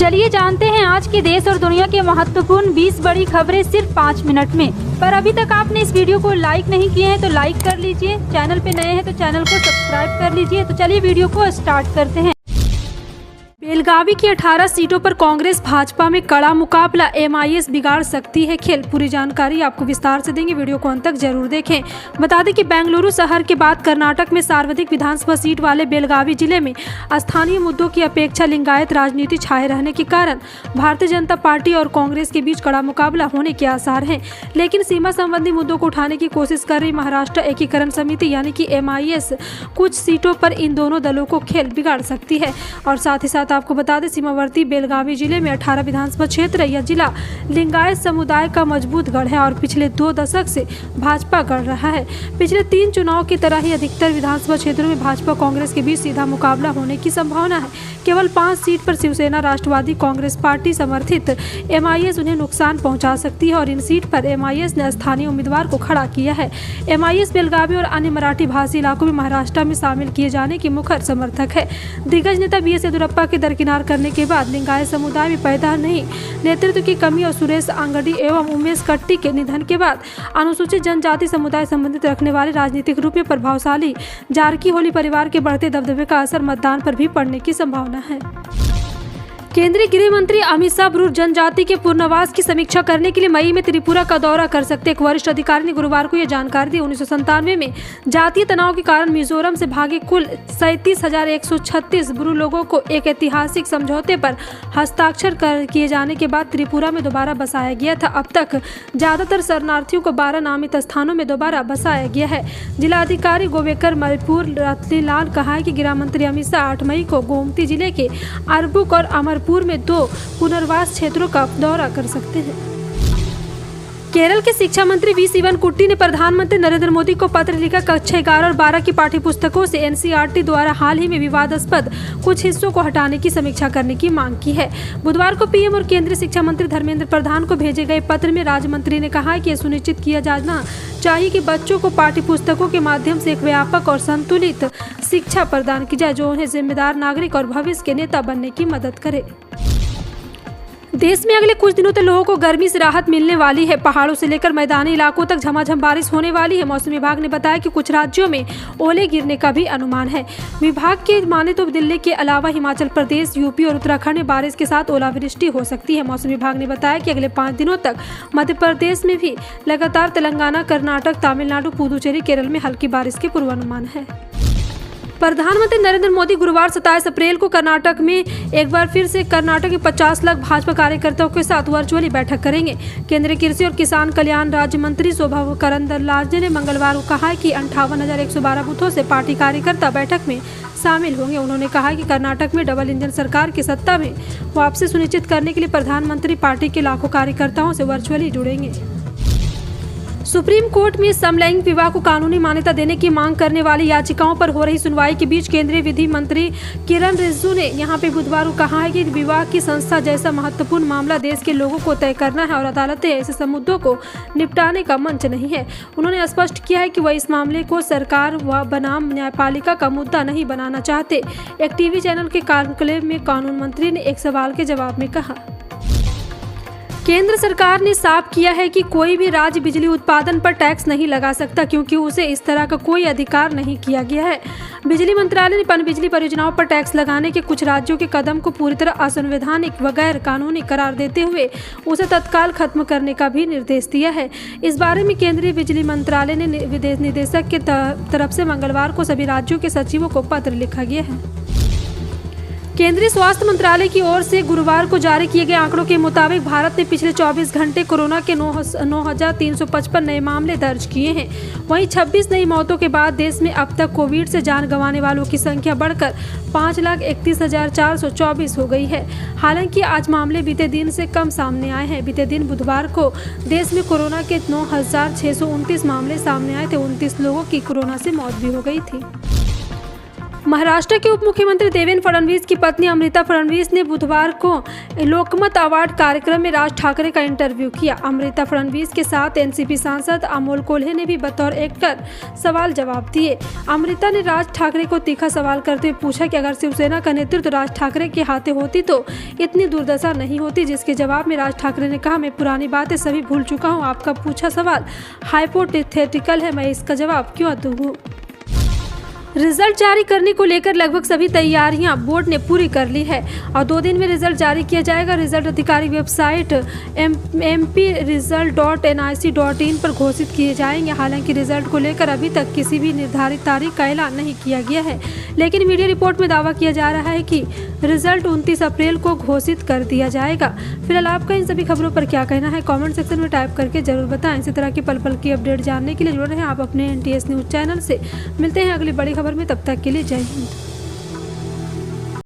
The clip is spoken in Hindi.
चलिए जानते हैं आज के देश और दुनिया के महत्वपूर्ण 20 बड़ी खबरें सिर्फ 5 मिनट में। पर अभी तक आपने इस वीडियो को लाइक नहीं किए हैं तो लाइक कर लीजिए, चैनल पे नए हैं तो चैनल को सब्सक्राइब कर लीजिए। तो चलिए वीडियो को स्टार्ट करते हैं। बेलगावी की 18 सीटों पर कांग्रेस भाजपा में कड़ा मुकाबला, एमआईएस बिगाड़ सकती है खेल। पूरी जानकारी आपको विस्तार से देंगे, वीडियो को अंत तक जरूर देखें। बता दें कि बेंगलुरु शहर के बाद कर्नाटक में सर्वाधिक विधानसभा सीट वाले बेलगावी जिले में स्थानीय मुद्दों की अपेक्षा लिंगायत राजनीति छाए रहने के कारण भारतीय जनता पार्टी और कांग्रेस के बीच कड़ा मुकाबला होने के आसार हैं। लेकिन सीमा संबंधी मुद्दों को उठाने की कोशिश कर रही महाराष्ट्र एकीकरण समिति यानी कि एमआईएस कुछ सीटों पर इन दोनों दलों को खेल बिगाड़ सकती है। और साथ ही साथ आपको बता दें, सीमावर्ती बेलगावी जिले में 18 विधानसभा क्षेत्र यह जिला लिंगायत समुदाय का मजबूत गढ़ है और पिछले 2 दशक से भाजपा गढ़ रहा है। पिछले 3 चुनाव की तरह ही अधिकतर विधानसभा क्षेत्रों में भाजपा कांग्रेस के बीच सीधा मुकाबला होने की संभावना है। केवल 5 सीट पर शिवसेना राष्ट्रवादी कांग्रेस पार्टी समर्थित एमआईएस उन्हें नुकसान पहुंचा सकती है और इन सीट पर एमआईएस ने स्थानीय उम्मीदवार को खड़ा किया है। एमआईएस बेलगावी और अन्य मराठी भाषी इलाकों में महाराष्ट्र में शामिल किए जाने की मुखर समर्थक है। दिग्गज नेता बीएस येदियुरप्पा के दरकिनार करने के बाद लिंगायत समुदाय में पैदा नहीं नेतृत्व की कमी और सुरेश अंगडी एवं उमेश कट्टी के निधन के बाद अनुसूचित जनजाति समुदाय संबंधित रखने वाले राजनीतिक रूप में प्रभावशाली जारकीहोली परिवार के बढ़ते दबदबे का असर मतदान पर भी पड़ने की संभावना है। केंद्रीय गृह मंत्री अमित शाह ब्रू जनजाति के पुनर्वास की समीक्षा करने के लिए मई में त्रिपुरा का दौरा कर सकते। एक वरिष्ठ अधिकारी ने गुरुवार को यह जानकारी दी। 1997 में जातीय तनाव के कारण मिजोरम से भागे कुल 37,136 ब्रू लोगों को एक ऐतिहासिक समझौते पर हस्ताक्षर किए जाने के बाद त्रिपुरा में दोबारा बसाया गया था। अब तक ज्यादातर शरणार्थियों को 12 नामित स्थानों में दोबारा बसाया गया है। जिलाधिकारी गोवेकर मलपुर रतलीलाल कहा है कि गृह मंत्री अमित शाह 8 मई को गोमती जिले के अरबुक और अमरपुर में 2 पुनर्वास क्षेत्रों का दौरा कर सकते हैं। केरल के शिक्षा मंत्री वी शिवनकुट्टी ने प्रधानमंत्री नरेंद्र मोदी को पत्र लिखकर कक्षा 11 और 12 की पाठ्यपुस्तकों से एनसीईआरटी द्वारा हाल ही में विवादास्पद कुछ हिस्सों को हटाने की समीक्षा करने की मांग की है। बुधवार को पीएम और केंद्रीय शिक्षा मंत्री धर्मेंद्र प्रधान को भेजे गए पत्र में राज्य मंत्री ने कहा कि यह सुनिश्चित किया जाना चाहिए कि बच्चों को पाठ्यपुस्तकों के माध्यम से एक व्यापक और संतुलित शिक्षा प्रदान की जाए जो उन्हें जिम्मेदार नागरिक और भविष्य के नेता बनने की मदद करे। देश में अगले कुछ दिनों तक लोगों को गर्मी से राहत मिलने वाली है। पहाड़ों से लेकर मैदानी इलाकों तक झमाझम बारिश होने वाली है। मौसम विभाग ने बताया कि कुछ राज्यों में ओले गिरने का भी अनुमान है। विभाग के माने तो दिल्ली के अलावा हिमाचल प्रदेश, यूपी और उत्तराखंड में बारिश के साथ ओलावृष्टि हो सकती है। मौसम विभाग ने बताया कि अगले 5 दिनों तक मध्य प्रदेश में भी लगातार तेलंगाना, कर्नाटक, तमिलनाडु, पुदुचेरी, केरल में हल्की बारिश के पूर्वानुमान है। प्रधानमंत्री नरेंद्र मोदी गुरुवार 27 अप्रैल को कर्नाटक में एक बार फिर से कर्नाटक के 50 लाख भाजपा कार्यकर्ताओं के साथ वर्चुअली बैठक करेंगे। केंद्रीय कृषि और किसान कल्याण राज्य मंत्री शोभा करंदलाजे ने मंगलवार को कहा कि 58,112 बूथों से पार्टी कार्यकर्ता बैठक में शामिल होंगे। उन्होंने कहा कि कर्नाटक में डबल इंजन सरकार की सत्ता में वापसी सुनिश्चित करने के लिए प्रधानमंत्री पार्टी के लाखों कार्यकर्ताओं से वर्चुअली जुड़ेंगे। सुप्रीम कोर्ट में समलैंगिक विवाह को कानूनी मान्यता देने की मांग करने वाली याचिकाओं पर हो रही सुनवाई के बीच केंद्रीय विधि मंत्री किरण रिजिजू ने यहां पे बुधवार को कहा है कि विवाह की संस्था जैसा महत्वपूर्ण मामला देश के लोगों को तय करना है और अदालतें ऐसे मुद्दों को निपटाने का मंच नहीं है। उन्होंने स्पष्ट किया है कि वह इस मामले को सरकार व बनाम न्यायपालिका का मुद्दा नहीं बनाना चाहते। एक टीवी चैनल के कॉन्क्लेव में कानून मंत्री ने एक सवाल के जवाब में कहा, केंद्र सरकार ने साफ किया है कि कोई भी राज्य बिजली उत्पादन पर टैक्स नहीं लगा सकता क्योंकि उसे इस तरह का कोई अधिकार नहीं किया गया है। बिजली मंत्रालय ने पनबिजली परियोजनाओं पर टैक्स लगाने के कुछ राज्यों के कदम को पूरी तरह असंवैधानिक व गैर कानूनी करार देते हुए उसे तत्काल खत्म करने का भी निर्देश दिया है। इस बारे में केंद्रीय बिजली मंत्रालय ने निदेशक के तरफ से मंगलवार को सभी राज्यों के सचिवों को पत्र लिखा गया है। केंद्रीय स्वास्थ्य मंत्रालय की ओर से गुरुवार को जारी किए गए आंकड़ों के मुताबिक भारत ने पिछले 24 घंटे कोरोना के 9,355 नए मामले दर्ज किए हैं। वहीं 26 नई मौतों के बाद देश में अब तक कोविड से जान गंवाने वालों की संख्या बढ़कर 5,31,424 हो गई है। हालांकि आज मामले बीते दिन से कम सामने आए हैं। बीते दिन बुधवार को देश में कोरोना के 9,629 मामले सामने आए थे। 29 लोगों की कोरोना से मौत भी हो गई थी। महाराष्ट्र के उप मुख्यमंत्री देवेंद्र फडणवीस की पत्नी अमृता फडणवीस ने बुधवार को लोकमत अवार्ड कार्यक्रम में राज ठाकरे का इंटरव्यू किया। अमृता फडणवीस के साथ एनसीपी सांसद अमोल कोल्हे ने भी बतौर एक्टर सवाल जवाब दिए। अमृता ने राज ठाकरे को तीखा सवाल करते हुए पूछा कि अगर शिवसेना का नेतृत्व राज ठाकरे के हाथे होती तो इतनी दुर्दशा नहीं होती, जिसके जवाब में राज ठाकरे ने कहा, मैं पुरानी बातें सभी भूल चुका हूँ। आपका पूछा सवाल हाइपोथेटिकल है, मैं इसका जवाब क्यों दूँ। रिजल्ट जारी करने को लेकर लगभग सभी तैयारियां बोर्ड ने पूरी कर ली है और 2 दिन में रिजल्ट जारी किया जाएगा। रिजल्ट आधिकारिक वेबसाइट mp-result.nic.in पर घोषित किए जाएंगे। हालांकि रिजल्ट को लेकर अभी तक किसी भी निर्धारित तारीख का ऐलान नहीं किया गया है, लेकिन मीडिया रिपोर्ट में दावा किया जा रहा है कि रिजल्ट 29 अप्रैल को घोषित कर दिया जाएगा। फिलहाल आपका इन सभी खबरों पर क्या कहना है, कमेंट सेक्शन में टाइप करके जरूर बताएं। इसी तरह की पल पल की अपडेट जानने के लिए जुड़े रहें आप अपने NTS न्यूज़ चैनल से। मिलते हैं अगली बड़ी खबर में, तब तक के लिए जय हिंद।